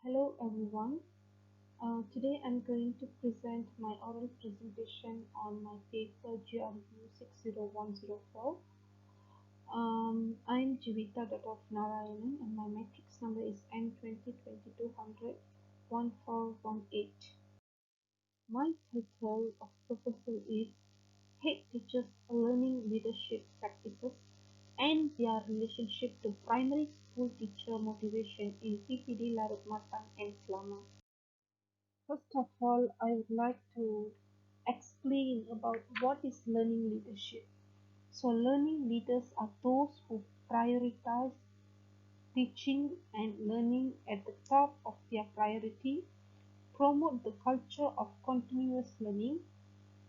Hello everyone. Today I'm going to present my oral presentation on my paper GRU60104. I'm Jivitha of Narayanan and my matrix number is M202001418. My title of proposal is Head Teachers Learning Leadership Practices and their relationship to primary school teacher motivation in PPD LARUT MATANG and SELAMA. First of all, I would like to explain about what is learning leadership. So, learning leaders are those who prioritize teaching and learning at the top of their priority, promote the culture of continuous learning,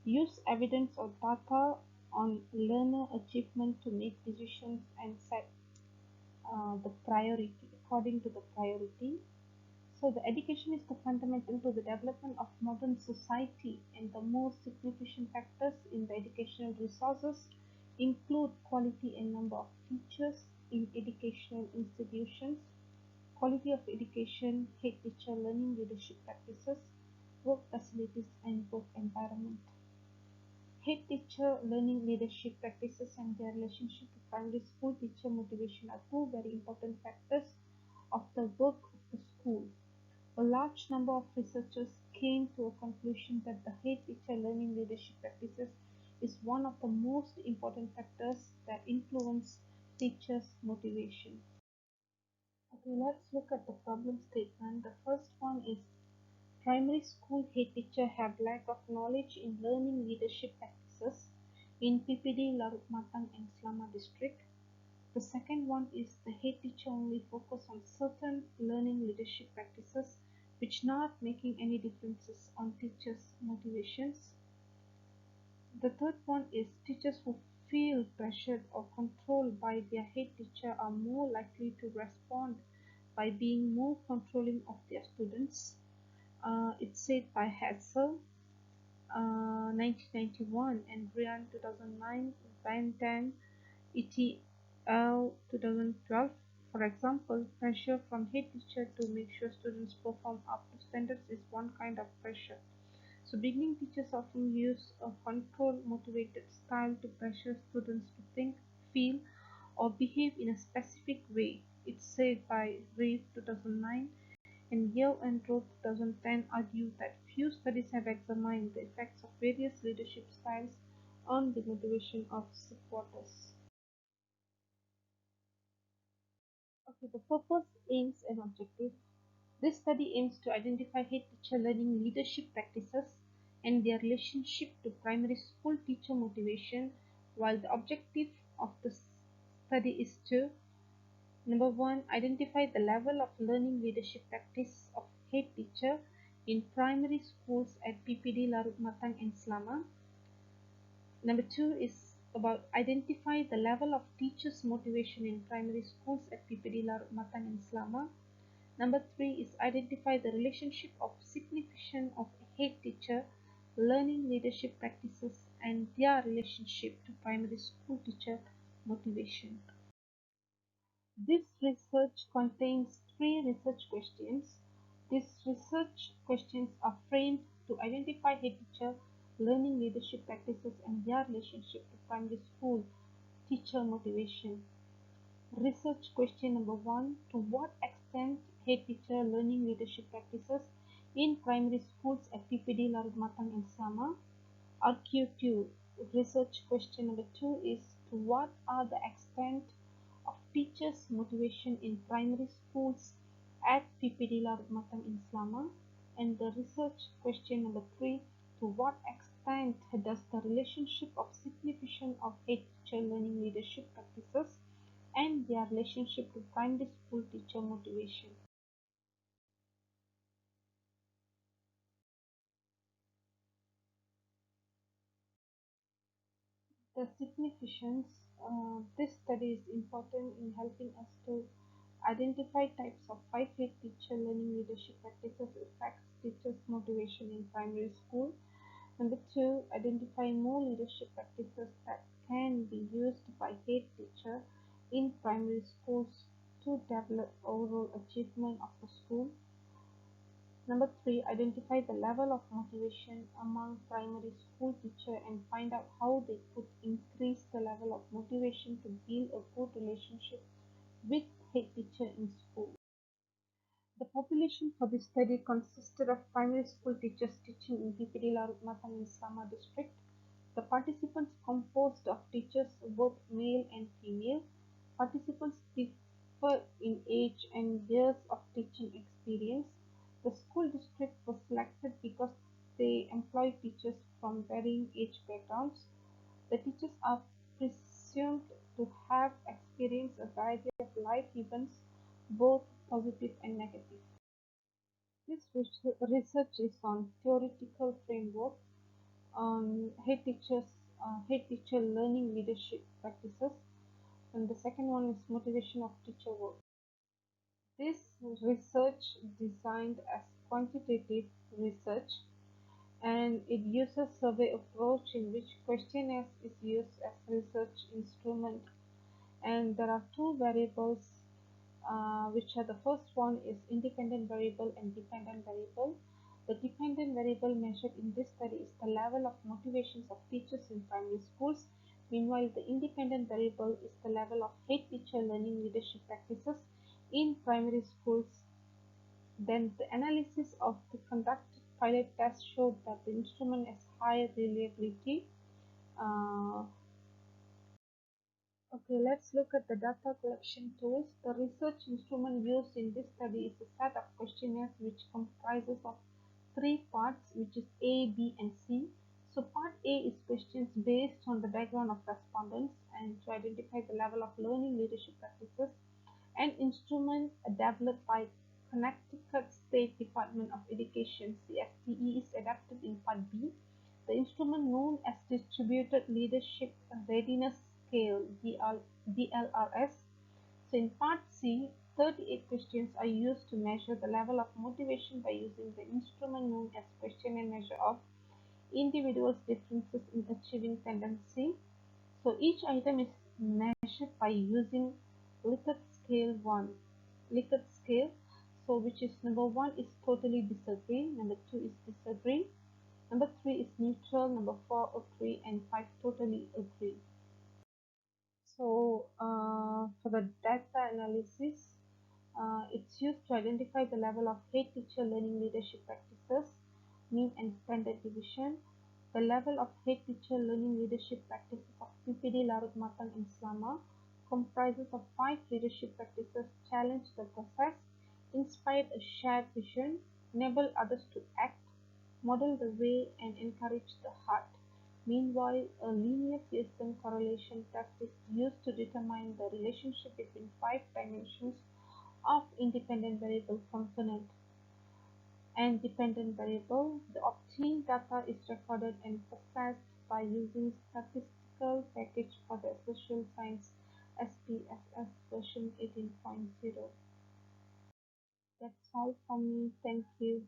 use evidence or data on learner achievement to make decisions and set the priority according to the priority. So the education is the fundamental to the development of modern society, and the most significant factors in the educational resources include quality and number of teachers in educational institutions, quality of education, head teacher learning leadership practices, work facilities and work environment. Head teacher learning leadership practices and their relationship to primary school teacher motivation are two very important factors of the work of the school. A large number of researchers came to a conclusion that the head teacher learning leadership practices is one of the most important factors that influence teachers' motivation. Okay, let's look at the problem statement. The first one is primary school head teacher have lack of knowledge in learning leadership practices in PPD Larut Matang and Selama district. The second one is the head teacher only focus on certain learning leadership practices which not making any differences on teachers' motivations. The third one is teachers who feel pressured or controlled by their head teacher are more likely to respond by being more controlling of their students. It's said by Hassel 1991 and Ryan 2009, Van Tan ETL 2012. For example, pressure from head teacher to make sure students perform up to standards is one kind of pressure. So beginning teachers often use a control motivated style to pressure students to think, feel, or behave in a specific way. It's said by Reeve 2009 and Yale and Roth 2010 argue that few studies have examined the effects of various leadership styles on the motivation of supporters. Okay, the purpose, aims, and objective. This study aims to identify head teacher learning leadership practices and their relationship to primary school teacher motivation, while the objective of the study is to number one, identify the level of learning leadership practice of head teacher in primary schools at PPD Larut Matang and Selama. Number two is about identify the level of teachers' motivation in primary schools at PPD Larut Matang and Selama. Number three is identify the relationship of significance of head teacher learning leadership practices and their relationship to primary school teacher motivation. This research contains three research questions. These research questions are framed to identify head teacher learning leadership practices and their relationship to primary school teacher motivation. Research question number one, to what extent head teacher learning leadership practices in primary schools at PPD Larut Matang and Selama? RQ2 research question number two is to what are the extent of teachers' motivation in primary schools at PPD Larut Matang in Selama? And the research question number three, to what extent does the relationship of significance of head teacher learning leadership practices and their relationship to primary school teacher motivation? The significance, this study is important in helping us to identify types of five head teacher learning leadership practices affects teachers' motivation in primary school. Number two, identify more leadership practices that can be used by head teacher in primary schools to develop overall achievement of the school. Number three, identify the level of motivation among primary school teachers and find out how they could increase the level of motivation to build a good relationship with head teacher in school. The population for this study consisted of primary school teachers teaching in PPD LARUT MATANG in SELAMA district. The participants composed of teachers both male and female. Participants differ in age and years of teaching experience. The school district was selected because they employ teachers from varying age backgrounds. The teachers are presumed to have experienced a variety of life events, both positive and negative. This research is on theoretical framework on head teacher learning leadership practices, and the second one is motivation of teacher work. This research designed as quantitative research, and it uses survey approach in which questionnaires is used as research instrument, and there are two variables, which are the first one is independent variable and dependent variable. The dependent variable measured in this study is the level of motivations of teachers in primary schools. Meanwhile, the independent variable is the level of head teacher learning leadership practices in primary schools. Then the analysis of the conducted pilot test showed that the instrument has high reliability. Uh, Okay, let's look at the data collection tools. The research instrument used in this study is a set of questionnaires which comprises of three parts, which is A, B, and C. So part A is questions based on the background of respondents and to identify the level of learning leadership practices. An instrument developed by Connecticut State Department of Education (CSTE) is adapted in Part B. The instrument known as Distributed Leadership Readiness Scale (DLRS). So in Part C, 38 questions are used to measure the level of motivation by using the instrument known as questionnaire measure of individuals' differences in achieving tendency. So each item is measured by using Likert scale 1. Likert scale, so which is number 1 is totally disagreeing, number 2 is disagreeing, number 3 is neutral, number 4 agree, and 5 totally agree. So for the data analysis, it's used to identify the level of head teacher learning leadership practices, mean and standard deviation. The level of head teacher learning leadership practices of PPD LARUT MATANG in SELAMA comprises of 5 leadership practices: challenge the process, inspire a shared vision, enable others to act, model the way, and encourage the heart. Meanwhile, a linear Pearson correlation test is used to determine the relationship between 5 dimensions of independent variable component and dependent variable. The obtained data is recorded and processed by using statistical package for the social science SPSS version 18.0. That's all from me. Thank you.